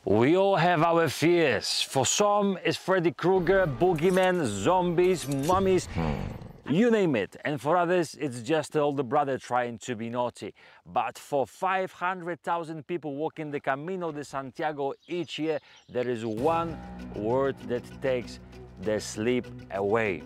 We all have our fears. For some, it's Freddy Krueger, boogeymen, zombies, mummies, you name it. And for others, it's just an older brother trying to be naughty. But for 500,000 people walking the Camino de Santiago each year, there is one word that takes their sleep away.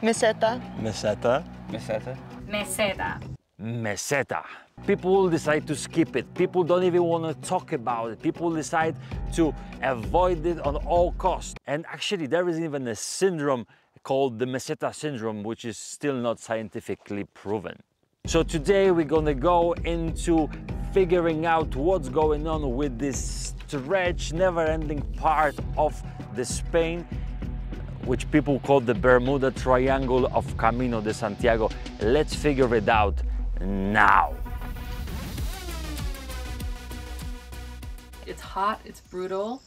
Meseta. Meseta. Meseta. Meseta. Meseta. People decide to skip it. People don't even want to talk about it. People decide to avoid it on all costs. And actually, there is even a syndrome called the Meseta syndrome, which is still not scientifically proven. So today we're gonna go into figuring out what's going on with this stretch, never-ending part of the Spain, which people call the Bermuda Triangle of Camino de Santiago. Let's figure it out now. It's hot, it's brutal,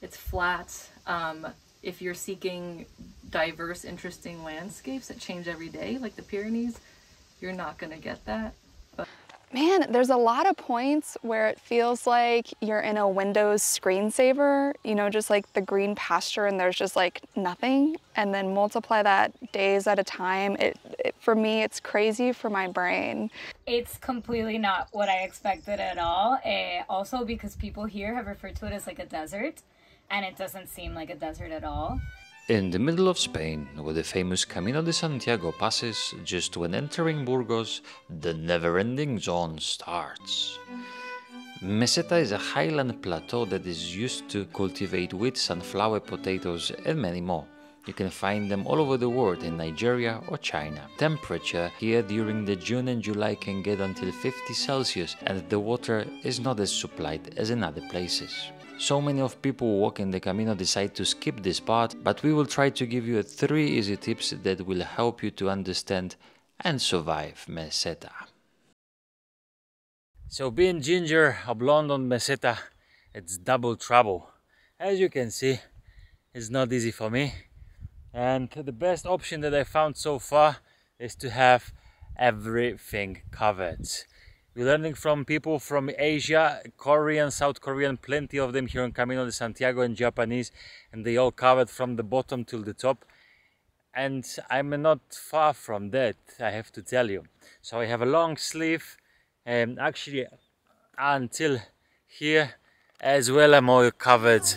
it's flat. If you're seeking diverse, interesting landscapes that change every day, like the Pyrenees, you're not gonna get that. Man, there's a lot of points where it feels like you're in a Windows screensaver, you know, just like the green pasture and there's just like nothing. And then multiply that days at a time. For me, it's crazy for my brain. It's completely not what I expected at all. Also because people here have referred to it as like a desert, and it doesn't seem like a desert at all. In the middle of Spain, where the famous Camino de Santiago passes, just when entering Burgos, the never-ending zone starts. Meseta is a highland plateau that is used to cultivate wheat, sunflower, potatoes and many more. You can find them all over the world in Nigeria or China. Temperature here during the June and July can get until 50 Celsius and the water is not as supplied as in other places. So many of people walking the Camino decide to skip this part, but we will try to give you 3 easy tips that will help you to understand and survive Meseta. So being ginger or blonde on Meseta, it's double trouble. As you can see, it's not easy for me. And the best option that I found so far is to have everything covered. We're learning from people from Asia, Korean, South Korean, plenty of them here on Camino de Santiago, and Japanese, and they all covered from the bottom till the top. And I'm not far from that, I have to tell you. So I have a long sleeve, and actually until here, as well I'm all covered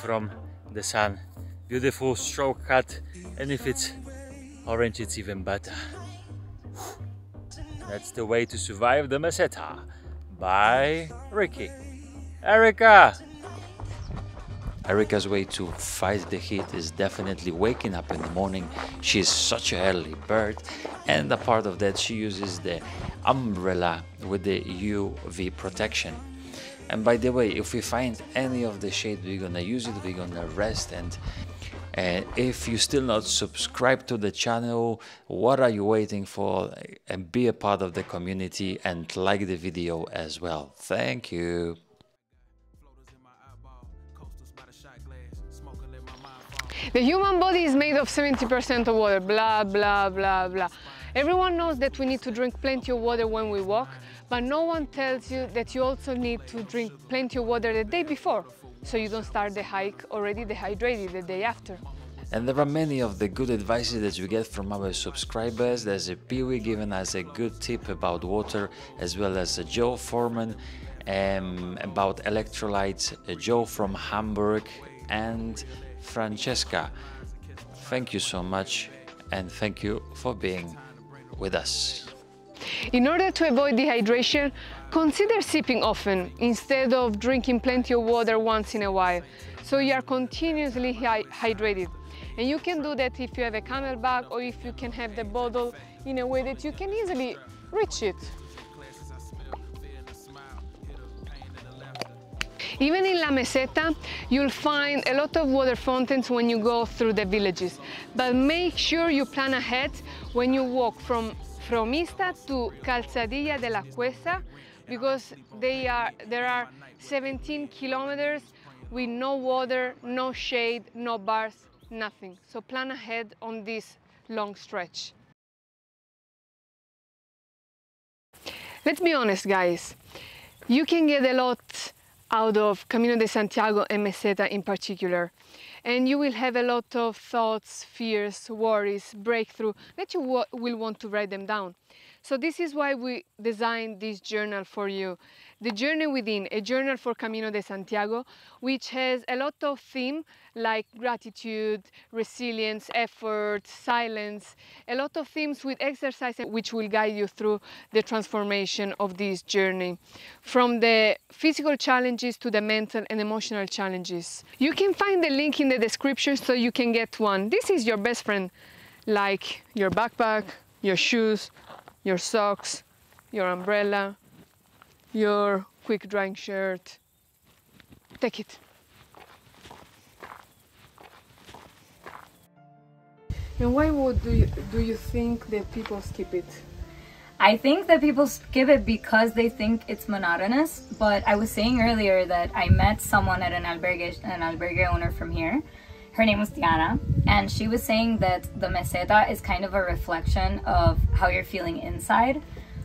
from the sun. Beautiful stroke cut, and if it's orange, it's even better. That's the way to survive the Meseta by Ricky. Erica! Erica's way to fight the heat is definitely waking up in the morning. She's such an early bird, and a part of that she uses the umbrella with the UV protection. And by the way, if we find any of the shade, we're gonna use it, we're gonna rest. And if you're still not subscribed to the channel, what are you waiting for? And be a part of the community and like the video as well. Thank you. The human body is made of 70% of water, blah, blah, blah, blah. Everyone knows that we need to drink plenty of water when we walk, but no one tells you that you also need to drink plenty of water the day before, so you don't start the hike already dehydrated the day after. And there are many of the good advices that we get from our subscribers. There's a Peewee giving us a good tip about water, as well as a Joe Foreman about electrolytes, a Joe from Hamburg, and Francesca. Thank you so much, and thank you for being with us. In order to avoid dehydration, consider sipping often instead of drinking plenty of water once in a while, so you are continuously hydrated. And you can do that if you have a camelback or if you can have the bottle in a way that you can easily reach it. Even in La Meseta, you'll find a lot of water fountains when you go through the villages, but make sure you plan ahead when you walk from Ista to Calzadilla de la Cuesta, because there are 17 kilometers with no water, no shade, no bars, nothing. So plan ahead on this long stretch. Let's be honest, guys. You can get a lot out of Camino de Santiago and Meseta in particular. And you will have a lot of thoughts, fears, worries, breakthrough that you will want to write them down. So this is why we designed this journal for you. The Journey Within, a journal for Camino de Santiago, which has a lot of themes like gratitude, resilience, effort, silence, a lot of themes with exercises which will guide you through the transformation of this journey, from the physical challenges to the mental and emotional challenges. You can find the link in the description so you can get one. This is your best friend, like your backpack, your shoes, your socks, your umbrella, your quick drying shirt. Take it. And why do you think that people skip it? I think that people skip it because they think it's monotonous, but I was saying earlier that I met someone at an albergue owner from here. Her name was Diana, and she was saying that the meseta is kind of a reflection of how you're feeling inside.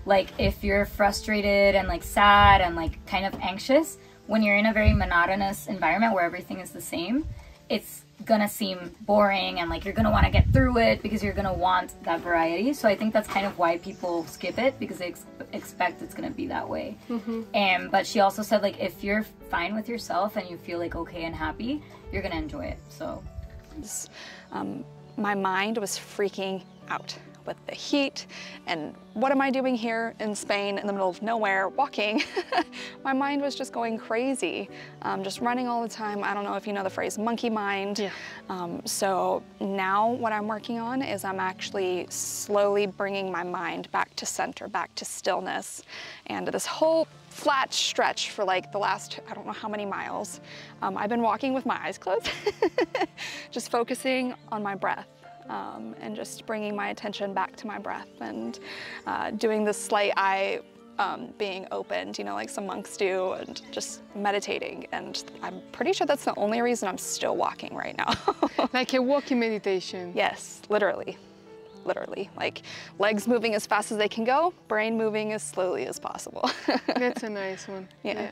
Like if you're frustrated and like sad and like kind of anxious, when you're in a very monotonous environment where everything is the same, it's gonna seem boring and like you're gonna want to get through it because you're gonna want that variety. So I think that's kind of why people skip it, because they expect it's gonna be that way. But she also said like if you're fine with yourself and you feel like okay and happy, you're gonna enjoy it. So my mind was freaking out with the heat and what am I doing here in Spain in the middle of nowhere walking. My mind was just going crazy, just running all the time. I don't know if you know the phrase monkey mind. Yeah. So now what I'm working on is I'm actually slowly bringing my mind back to center, back to stillness. And this whole flat stretch for like the last, I don't know how many miles, I've been walking with my eyes closed, just focusing on my breath. And just bringing my attention back to my breath and doing the slight eye being opened, you know, like some monks do, and just meditating. And I'm pretty sure that's the only reason I'm still walking right now. Like a walking meditation. Yes, literally. Literally. Like legs moving as fast as they can go, brain moving as slowly as possible. That's a nice one. Yeah.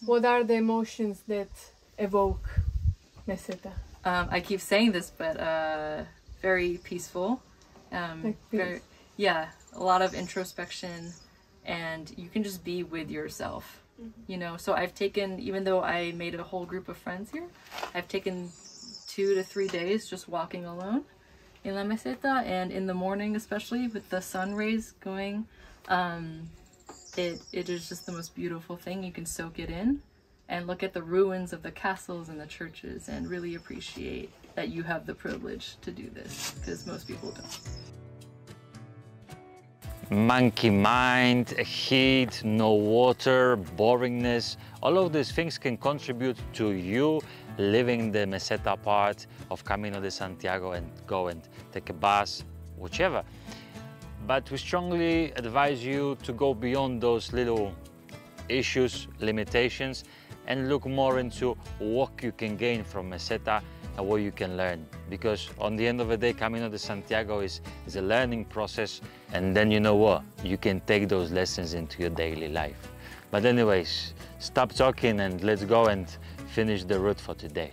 What are the emotions that evoke Meseta? I keep saying this, but very peaceful. Yeah, a lot of introspection, and you can just be with yourself, you know. So I've taken, even though I made a whole group of friends here, I've taken 2 to 3 days just walking alone in La Meseta, and in the morning, especially with the sun rays going, it is just the most beautiful thing. You can soak it in and look at the ruins of the castles and the churches and really appreciate that you have the privilege to do this, because most people don't. Monkey mind, heat, no water, boringness, all of these things can contribute to you living the Meseta part of Camino de Santiago and go and take a bus, whichever. But we strongly advise you to go beyond those little issues, limitations, and look more into what you can gain from Meseta and what you can learn. Because on the end of the day, Camino de Santiago is a learning process, and then you know what? You can take those lessons into your daily life. But anyways, stop talking and let's go and finish the route for today.